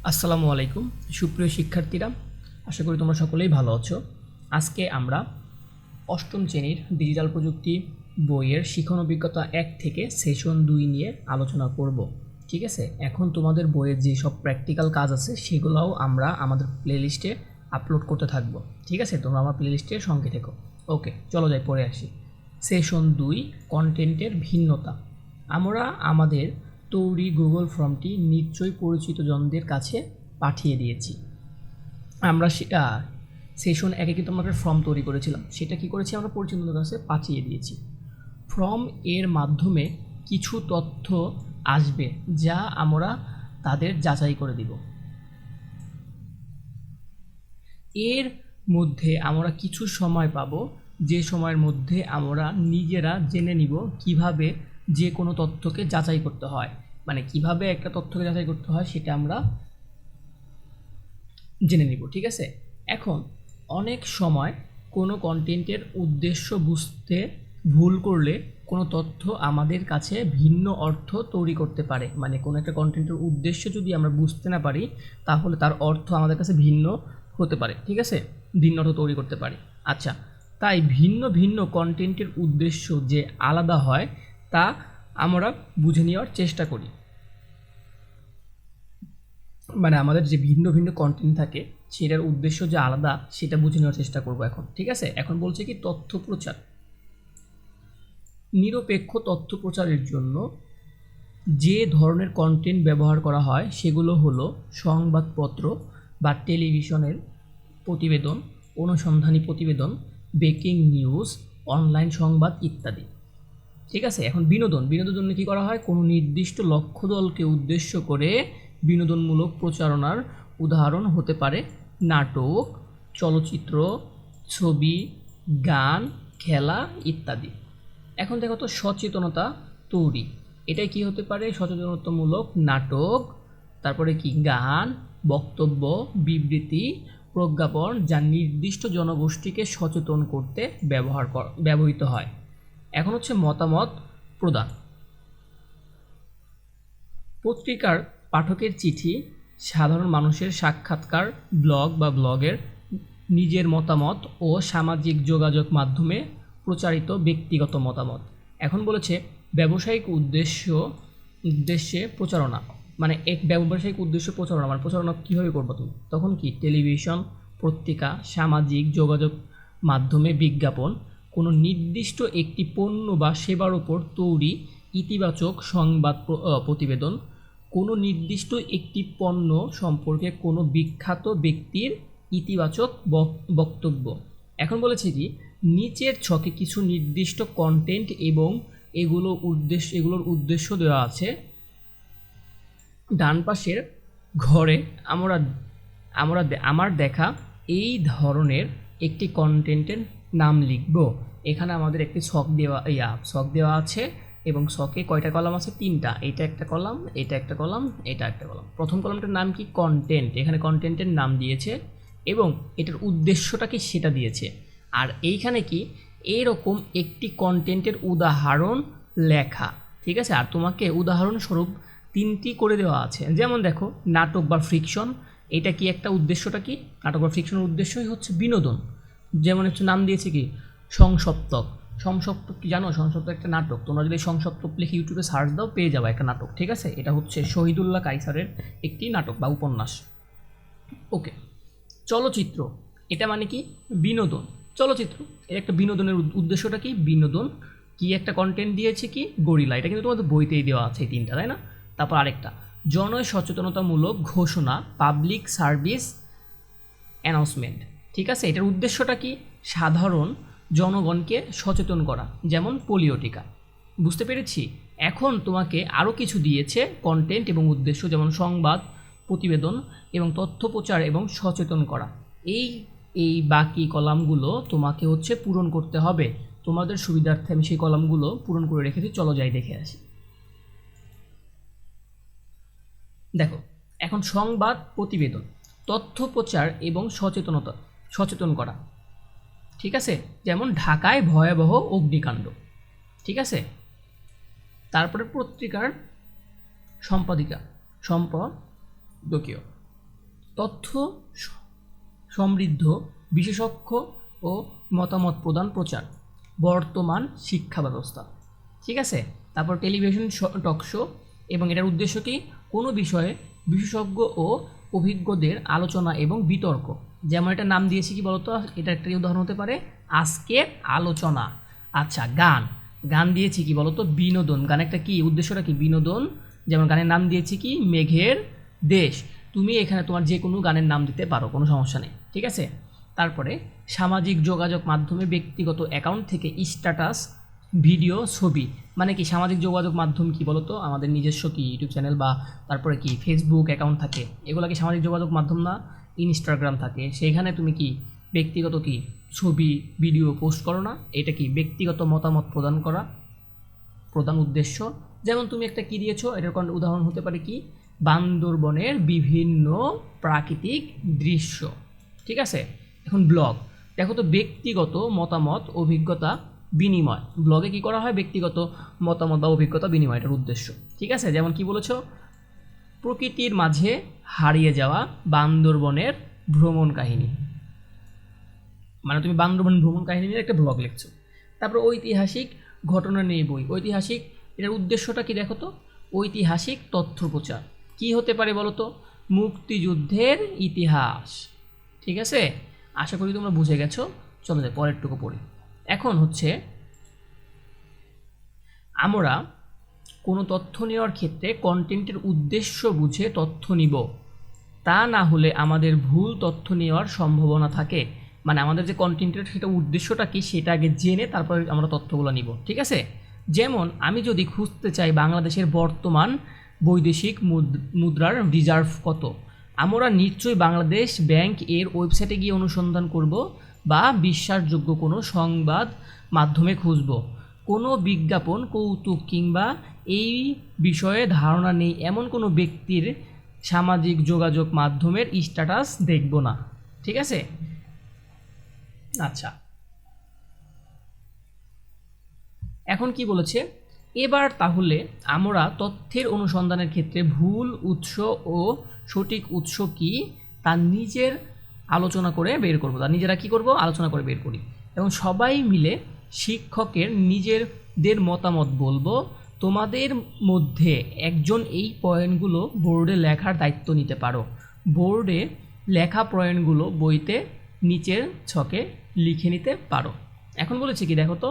আসসালামু আলাইকুম সুপ্রিয় শিক্ষার্থীরা, আশা করি তোমরা সকলেই ভালো আছো। আজকে আমরা অষ্টম শ্রেণীর ডিজিটাল প্রযুক্তি বইয়ের শিখন অভিজ্ঞতা 1 থেকে সেশন 2 নিয়ে আলোচনা করব। ঠিক আছে, এখন তোমাদের বইয়ের যে সব প্র্যাকটিক্যাল কাজ আছে সেগুলোও আমরা আমাদের প্লেলিস্টে আপলোড করতে থাকবো। ঠিক আছে, তোমরা আমার প্লেলিস্টের সঙ্গে থেকো। ওকে, চলো যাই পরে আসি। সেশন 2, কন্টেন্টের ভিন্নতা। আমরা আমাদের তৈরি গুগল ফর্মটি নিশ্চয়ই পরিচিত জনদের কাছে পাঠিয়ে দিয়েছি। আমরা সেশন 1-এ কিন্তু আমরা একটা ফর্ম তৈরি করেছিলাম, সেটা কি করেছি আমরা পরিচিত জনদের কাছে পাঠিয়ে দিয়েছি। ফর্ম এর মাধ্যমে কিছু তথ্য আসবে যা আমরা তাদের যাচাই করে দিব। এর মধ্যে আমরা কিছু সময় পাবো, যে সময়ের মধ্যে আমরা নিজেরা জেনে নিব কিভাবে যে কোনো তথ্যকে যাচাই করতে হয়, মানে কিভাবে একটা তথ্যকে যাচাই করতে হয় সেটা আমরা জেনে নিব। ঠিক আছে, এখন অনেক সময় কোনো কন্টেন্টের উদ্দেশ্য বুঝতে ভুল করলে কোনো তথ্য আমাদের কাছে ভিন্ন অর্থ তৈরি করতে পারে। মানে কোনো একটা কন্টেন্টের উদ্দেশ্য যদি আমরা বুঝতে না পারি তাহলে তার অর্থ আমাদের কাছে ভিন্ন হতে পারে। ঠিক আছে, ভিন্ন অর্থ তৈরি করতে পারে। আচ্ছা, তাই ভিন্ন ভিন্ন কন্টেন্টের উদ্দেশ্য যে আলাদা হয় তা আমরা বুঝে নেওয়ার চেষ্টা করি। মানে আমাদের যে ভিন্ন ভিন্ন কন্টেন্ট থাকে সেটার উদ্দেশ্য যে আলাদা সেটা বুঝে নেওয়ার চেষ্টা করব এখন। ঠিক আছে, এখন বলছে কি তথ্য প্রচার। নিরপেক্ষ তথ্য প্রচারের জন্য যে ধরনের কন্টেন্ট ব্যবহার করা হয় সেগুলো হলো সংবাদপত্র বা টেলিভিশনের প্রতিবেদন, অনুসন্ধানী প্রতিবেদন, ব্রেকিং নিউজ, অনলাইন সংবাদ ইত্যাদি। ঠিক আছে, এখন বিনোদনের জন্য কী করা হয়, কোনো নির্দিষ্ট লক্ষ্য দলকে উদ্দেশ্য করে বিনোদনমূলক প্রচারণার উদাহরণ হতে পারে নাটক, চলচ্চিত্র, ছবি, গান, খেলা ইত্যাদি। এখন দেখো তো সচেতনতা তৈরি, এটাই কি হতে পারে, সচেতনতামূলক নাটক, তারপরে কি গান, বক্তব্য, বিবৃতি, প্রজ্ঞাপন যা নির্দিষ্ট জনগোষ্ঠীকে সচেতন করতে ব্যবহৃত হয়। এখন হচ্ছে মতামত প্রদান। পত্রিকার পাঠকের চিঠি, সাধারণ মানুষের সাক্ষাৎকার, ব্লগ বা ব্লগের নিজের মতামত ও সামাজিক যোগাযোগ মাধ্যমে প্রচারিত ব্যক্তিগত মতামত। এখন বলেছে ব্যবসায়িক উদ্দেশ্যে প্রচারণা, মানে এক ব্যবসায়িক উদ্দেশ্য প্রচারণা, মানে প্রচারণা কীভাবে করবো তুমি, তখন কি টেলিভিশন, পত্রিকা, সামাজিক যোগাযোগ মাধ্যমে বিজ্ঞাপন, কোনো নির্দিষ্ট একটি পণ্য বা সেবার উপর তৈরি ইতিবাচক সংবাদ প্রতিবেদন, কোনো নির্দিষ্ট একটি পণ্য সম্পর্কে কোনো বিখ্যাত ব্যক্তির ইতিবাচক বক্তব্য। এখন বলেছে কি নিচের ছকে কিছু নির্দিষ্ট কন্টেন্ট এবং এগুলোর উদ্দেশ্য দেওয়া আছে। ডান পাশের ঘরে আমার দেখা এই ধরনের একটি কন্টেন্টের নাম লিখব। এখানে আমাদের একটি ছক দেওয়া আছে এবং ছকে কয়টা কলাম আছে, 3টা। এটা একটা কলাম, এটা একটা কলাম, এটা একটা কলাম। প্রথম কলামটার নাম কি, কন্টেন্ট, এখানে কন্টেন্টের নাম দিয়েছে এবং এটার উদ্দেশ্যটা কি সেটা দিয়েছে। আর এইখানে কি এরকম একটি কন্টেন্টের উদাহরণ লেখা। ঠিক আছে, আর তোমাকে উদাহরণস্বরূপ 3টি করে দেওয়া আছে। যেমন দেখো নাটক বা ফ্রিকশন, এটা কি একটা উদ্দেশ্যটা কি, নাটক বা ফ্রিকশনের উদ্দেশ্যই হচ্ছে বিনোদন। যেমন একটু নাম দিয়েছে কি সংসপ্তক। সংসপ্তক কি জানো, সংসপ্তক একটা নাটক। তোমরা যদি সংসপ্তক লিখে ইউটিউবে সার্চ দাও পেয়ে যাবে একটা নাটক। ঠিক আছে, এটা হচ্ছে শহীদুল্লাহ কায়সারের একটি নাটক বা উপন্যাস। ওকে, চলচ্চিত্র, এটা মানে কি বিনোদন। চলচ্চিত্র এর একটা বিনোদনের উদ্দেশ্যটা কি, বিনোদন। কি একটা কন্টেন্ট দিয়েছে কি, গরিলা, এটা কিন্তু তোমাদের বইতেই দেওয়া আছে এই 3টা, তাই না? তারপর আরেকটা জনসচেতনতামূলক ঘোষণা, পাবলিক সার্ভিস অ্যানাউন্সমেন্ট। ঠিক আছে, এটার উদ্দেশ্যটা কি, সাধারণ জনগণকে সচেতন করা, যেমন পোলিও টিকা। বুঝতে পেরেছি। এখন তোমাকে আরও কিছু দিয়েছে কন্টেন্ট এবং উদ্দেশ্য, যেমন সংবাদ, প্রতিবেদন এবং তথ্য প্রচার এবং সচেতন করা। এই বাকি কলামগুলো তোমাকে হচ্ছে পূরণ করতে হবে। তোমাদের সুবিধার্থে আমি সেই কলামগুলো পূরণ করে রেখেছি, চলো যাই দেখে আসি। দেখো, এখন সংবাদ, প্রতিবেদন, তথ্য প্রচার এবং সচেতন করা। ঠিক আছে, যেমন ঢাকায় ভয়াবহ অগ্নিকাণ্ড। ঠিক আছে, তারপরে পত্রিকার সম্পাদকীয়, তথ্য সমৃদ্ধ বিশেষজ্ঞ ও মতামত প্রদান প্রচার, বর্তমান শিক্ষা ব্যবস্থা, ঠিক আছে। তারপর টেলিভিশন টক শো, এবং এটার উদ্দেশ্য কি, কোনো বিষয়ে বিশেষজ্ঞ ও অভিজ্ঞদের আলোচনা এবং বিতর্ক। যেমন এটা নাম দিয়েছি কি বলতো, এটা একটা উদাহরণ হতে পারে আজকের আলোচনা। আচ্ছা, গান, গান দিয়েছি কি বলতো, বিনোদন। গান একটা কি, উদ্দেশ্যটা কি, বিনোদন। যেমন গানের নাম দিয়েছি কি, মেঘের দেশ। তুমি এখানে তোমার যে কোনো গানের নাম দিতে পারো, কোনো সমস্যা নেই, ঠিক আছে। তারপরে সামাজিক যোগাযোগ মাধ্যমে ব্যক্তিগত অ্যাকাউন্ট থেকে স্ট্যাটাস, ভিডিও, ছবি। মানে কি, সামাজিক যোগাযোগ মাধ্যম কি বলতো, আমাদের নিজস্ব কি ইউটিউব চ্যানেল বা তারপরে কি ফেসবুক অ্যাকাউন্ট থাকে, এগুলো কি সামাজিক যোগাযোগ মাধ্যম না? ইনস্টাগ্রাম থাকে, সেইখানে তুমি কি ব্যক্তিগত কি ছবি, ভিডিও পোস্ট করো না? এটা কি ব্যক্তিগত মতামত প্রদান উদ্দেশ্য। যেমন তুমি একটা কি দিয়েছো, এটার কোন উদাহরণ হতে পারে কি, বান্দরবনের বিভিন্ন প্রাকৃতিক দৃশ্য, ঠিক আছে। এখন ব্লগ, দেখো তো, ব্যক্তিগত মতামত, অভিজ্ঞতা বিনিময়। ব্লগে কি করা হয়, ব্যক্তিগত মতামত বা অভিজ্ঞতা বিনিময়, এটার উদ্দেশ্য, ঠিক আছে। যেমন কি বলেছো, প্রকৃতির মাঝে হারিয়ে যাওয়া বান্দরবনের ভ্রমণ কাহিনী, মানে তুমি বান্দরবন ভ্রমণ কাহিনী নিয়ে একটা ব্লগ লিখছো। তারপর ঐতিহাসিক ঘটনা নিয়ে বই, ঐতিহাসিক, এটার উদ্দেশ্যটা কি দেখো তো, ঐতিহাসিক তথ্য প্রচার। কী হতে পারে বলো তো, মুক্তিযুদ্ধের ইতিহাস, ঠিক আছে। আশা করি তোমরা বুঝে গেছো। চলো যাই পরেরটুকু পড়ি। এখন হচ্ছে, আমরা কোনো তথ্য নেওয়ার ক্ষেত্রে কন্টেন্টের উদ্দেশ্য বুঝে তথ্য নিব, তা না হলে আমাদের ভুল তথ্য নেওয়ার সম্ভাবনা থাকে। মানে আমাদের যে কন্টেন্টের সেটা উদ্দেশ্যটা কি, সেটা আগে জেনে তারপরে আমরা তথ্যগুলো নিব, ঠিক আছে। যেমন আমি যদি খুঁজতে চাই বাংলাদেশের বর্তমান বৈদেশিক মুদ্রার রিজার্ভ কত, আমরা নিশ্চয়ই বাংলাদেশ ব্যাংক এর ওয়েবসাইটে গিয়ে অনুসন্ধান করব বা বিশ্বাসযোগ্য কোনো সংবাদ মাধ্যমে খুঁজব। কোনো বিজ্ঞাপন, কৌতুক কিংবা এই বিষয়ে ধারণা নেই এমন কোনো ব্যক্তির সামাজিক যোগাযোগ মাধ্যমের স্ট্যাটাস দেখব না, ঠিক আছে। আচ্ছা, এখন কি বলেছে, এবার তাহলে আমরা তথ্যের অনুসন্ধানের ক্ষেত্রে ভুল উৎস ও সঠিক উৎস কি তা নিজের আলোচনা করে বের করব, তা নিজেরা কি করব, আলোচনা করে বের করি, এবং সবাই মিলে শিক্ষকের নিজেদের মতামত বলবো। তোমাদের মধ্যে একজন এই পয়েন্টগুলো বোর্ডে লেখার দায়িত্ব নিতে পারো। বোর্ডে লেখা পয়েন্টগুলো বইতে নিচের ছকে লিখে নিতে পারো। এখন বলেছে কি দেখো তো,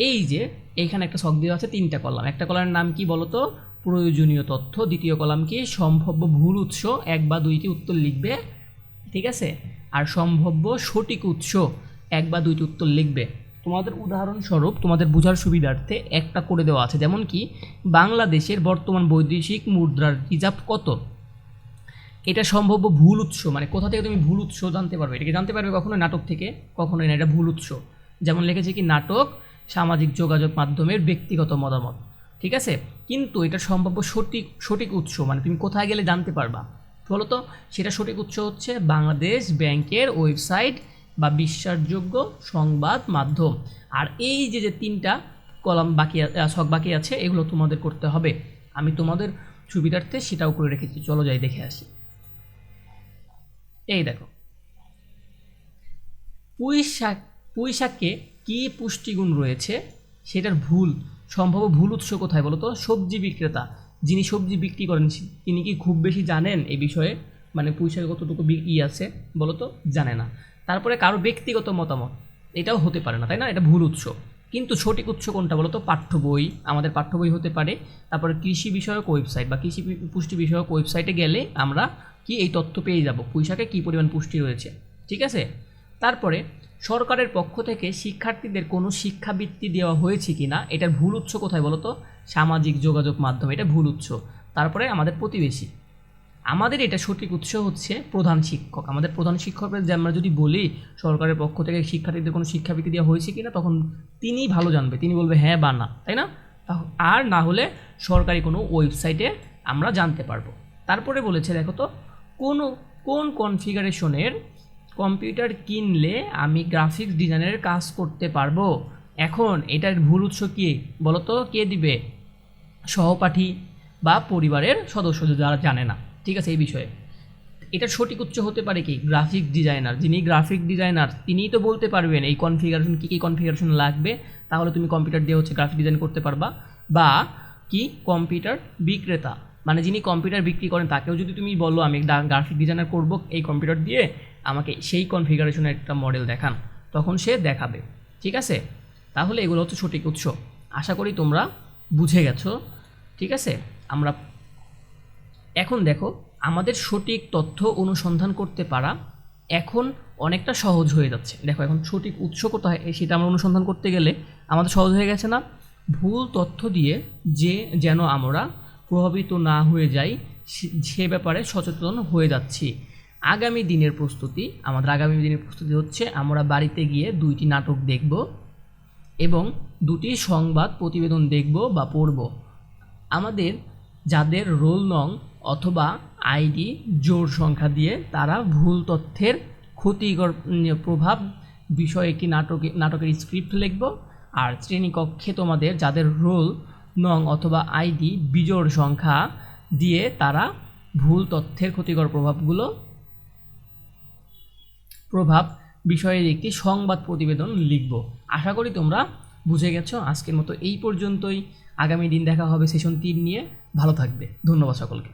এই যে এইখানে একটা ছক দেওয়া আছে, তিনটা কলাম। একটা কলামের নাম কি বলো তো, প্রয়োজনীয় তথ্য। দ্বিতীয় কলাম কি, সম্ভাব্য ভুল উৎস, 1 বা 2টি উত্তর লিখবে, ঠিক আছে। আর সম্ভাব্য সঠিক উৎস, 1 বা 2টি উত্তর লিখবে। তোমাদের উদাহরণস্বরূপ তোমাদের বোঝার সুবিধার্থে একটা করে দেওয়া আছে, যেমন কি, বাংলাদেশের বর্তমান বৈদেশিক মুদ্রার রিজার্ভ কত। এটা সম্ভাব্য ভুল উৎস, মানে কোথা থেকে তুমি ভুল উৎস জানতে পারবে, এটাকে জানতে পারবে কখনো নাটক থেকে, কখনোই না, এটা ভুল উৎস। যেমন লিখেছে কি, নাটক, সামাজিক যোগাযোগ মাধ্যমের ব্যক্তিগত মতামত, ঠিক আছে। কিন্তু এটা সম্ভাব্য সঠিক উৎস, মানে তুমি কোথায় গেলে জানতে পারবা বলো তো, সেটা সঠিক উৎস হচ্ছে বাংলাদেশ ব্যাংকের ওয়েবসাইট বা বিশ্বাসযোগ্য সংবাদ মাধ্যম। আর এই যে তিনটা কলাম বাকি, ছক বাকি আছে, এগুলো তোমাদের করতে হবে। আমি তোমাদের সুবিধার্থে সেটাও করে রেখেছি, চলো যাই দেখে আসি। এই দেখো, পুঁই শাকে কী পুষ্টিগুণ রয়েছে সেটার সম্ভাব্য ভুল উৎস কোথায় বলো তো, সবজি বিক্রেতা। যিনি সবজি বিক্রি করেন তিনি কি খুব বেশি জানেন এই বিষয়ে, মানে পুঁই শাকে কতটুকু আছে বলো তো, জানে না। তারপরে কারো ব্যক্তিগত মতামত, এটাও হতে পারে না, তাই না, এটা ভুল উৎস। কিন্তু সঠিক উৎস কোনটা বলো তো, পাঠ্য বই, আমাদের পাঠ্য বই হতে পারে। তারপরে কৃষি বিষয়ক ওয়েবসাইট বা কৃষি পুষ্টি বিষয়ক ওয়েবসাইটে গেলে আমরা কি এই তথ্য পেয়ে যাব, পুঁই শাকে কী পরিমাণ পুষ্টি রয়েছে, ঠিক আছে। তারপরে সরকারের পক্ষ থেকে শিক্ষার্থীদের কোনো শিক্ষাবৃত্তি দেওয়া হয়েছে কি না, এটার ভুল উৎস কোথায় বলো তো, সামাজিক যোগাযোগ মাধ্যম, এটা ভুল উৎস। তারপরে আমাদের প্রতিবেশী, আমাদের এটা সঠিক উৎস হচ্ছে প্রধান শিক্ষক। আমাদের প্রধান শিক্ষকের যে আমরা যদি বলি সরকারের পক্ষ থেকে শিক্ষার্থীদের কোনো শিক্ষাবৃত্তি দেওয়া হয়েছে কি না, তখন তিনি ভালো জানবে, তিনি বলবে হ্যাঁ বা না, তাই না। আর না হলে সরকারি কোনো ওয়েবসাইটে আমরা জানতে পারবো। তারপরে বলেছে দেখো তো, কোন কনফিগারেশনের কম্পিউটার কিনলে আমি গ্রাফিক্স ডিজাইনের কাজ করতে পারবো। এখন এটার ভুল উৎস কী বলো তো, কে দিবে, সহপাঠী বা পরিবারের সদস্য যারা জানে না, ঠিক আছে, এই বিষয়ে। এটা সঠিক উৎস হতে পারে কি গ্রাফিক ডিজাইনার। যিনি গ্রাফিক ডিজাইনার তিনিই তো বলতে পারবেন এই কনফিগারেশন কী কী কনফিগারেশন লাগবে, তাহলে তুমি কম্পিউটার দিয়ে হচ্ছে গ্রাফিক ডিজাইন করতে পারবা। বা কি কম্পিউটার বিক্রেতা, মানে যিনি কম্পিউটার বিক্রি করেন তাকেও যদি তুমি বলো আমি গ্রাফিক ডিজাইনার করব এই কম্পিউটার দিয়ে, আমাকে সেই কনফিগারেশনের একটা মডেল দেখান, তখন সে দেখাবে। ঠিক আছে, তাহলে এগুলো হচ্ছে সঠিক উৎস। আশা করি তোমরা বুঝে গেছো। ঠিক আছে, আমরা এখন দেখো আমাদের সঠিক তথ্য অনুসন্ধান করতে পারা এখন অনেকটা সহজ হয়ে যাচ্ছে। দেখো এখন সঠিক উৎস কোথায় সেটা আমরা অনুসন্ধান করতে গেলে আমাদের সহজ হয়ে গেছে না? ভুল তথ্য দিয়ে যেন আমরা প্রভাবিত না হয়ে যাই সে ব্যাপারে সচেতন হয়ে যাচ্ছি। আগামী দিনের প্রস্তুতি, আমাদের আগামী দিনের প্রস্তুতি হচ্ছে আমরা বাড়িতে গিয়ে 2টি নাটক দেখব এবং 2টি সংবাদ প্রতিবেদন দেখব বা পড়ব। আমাদের যাদের রোল নং অথবা আইডি জোড় সংখ্যা দিয়ে তারা ভুল তথ্যের ক্ষতিকর প্রভাব বিষয়ে একটি নাটকের স্ক্রিপ্ট লিখব। আর শ্রেণীকক্ষে তোমাদের যাদের রোল নং অথবা আইডি বিজোড় সংখ্যা দিয়ে তারা ভুল তথ্যের ক্ষতিকর প্রভাব বিষয়ের একটি সংবাদ প্রতিবেদন লিখব। আশা করি তোমরা বুঝে গেছো। আজকের মতো এই পর্যন্তই। আগামী দিন দেখা হবে সেশন 3 নিয়ে। ভালো থাকবে। ধন্যবাদ সকলকে।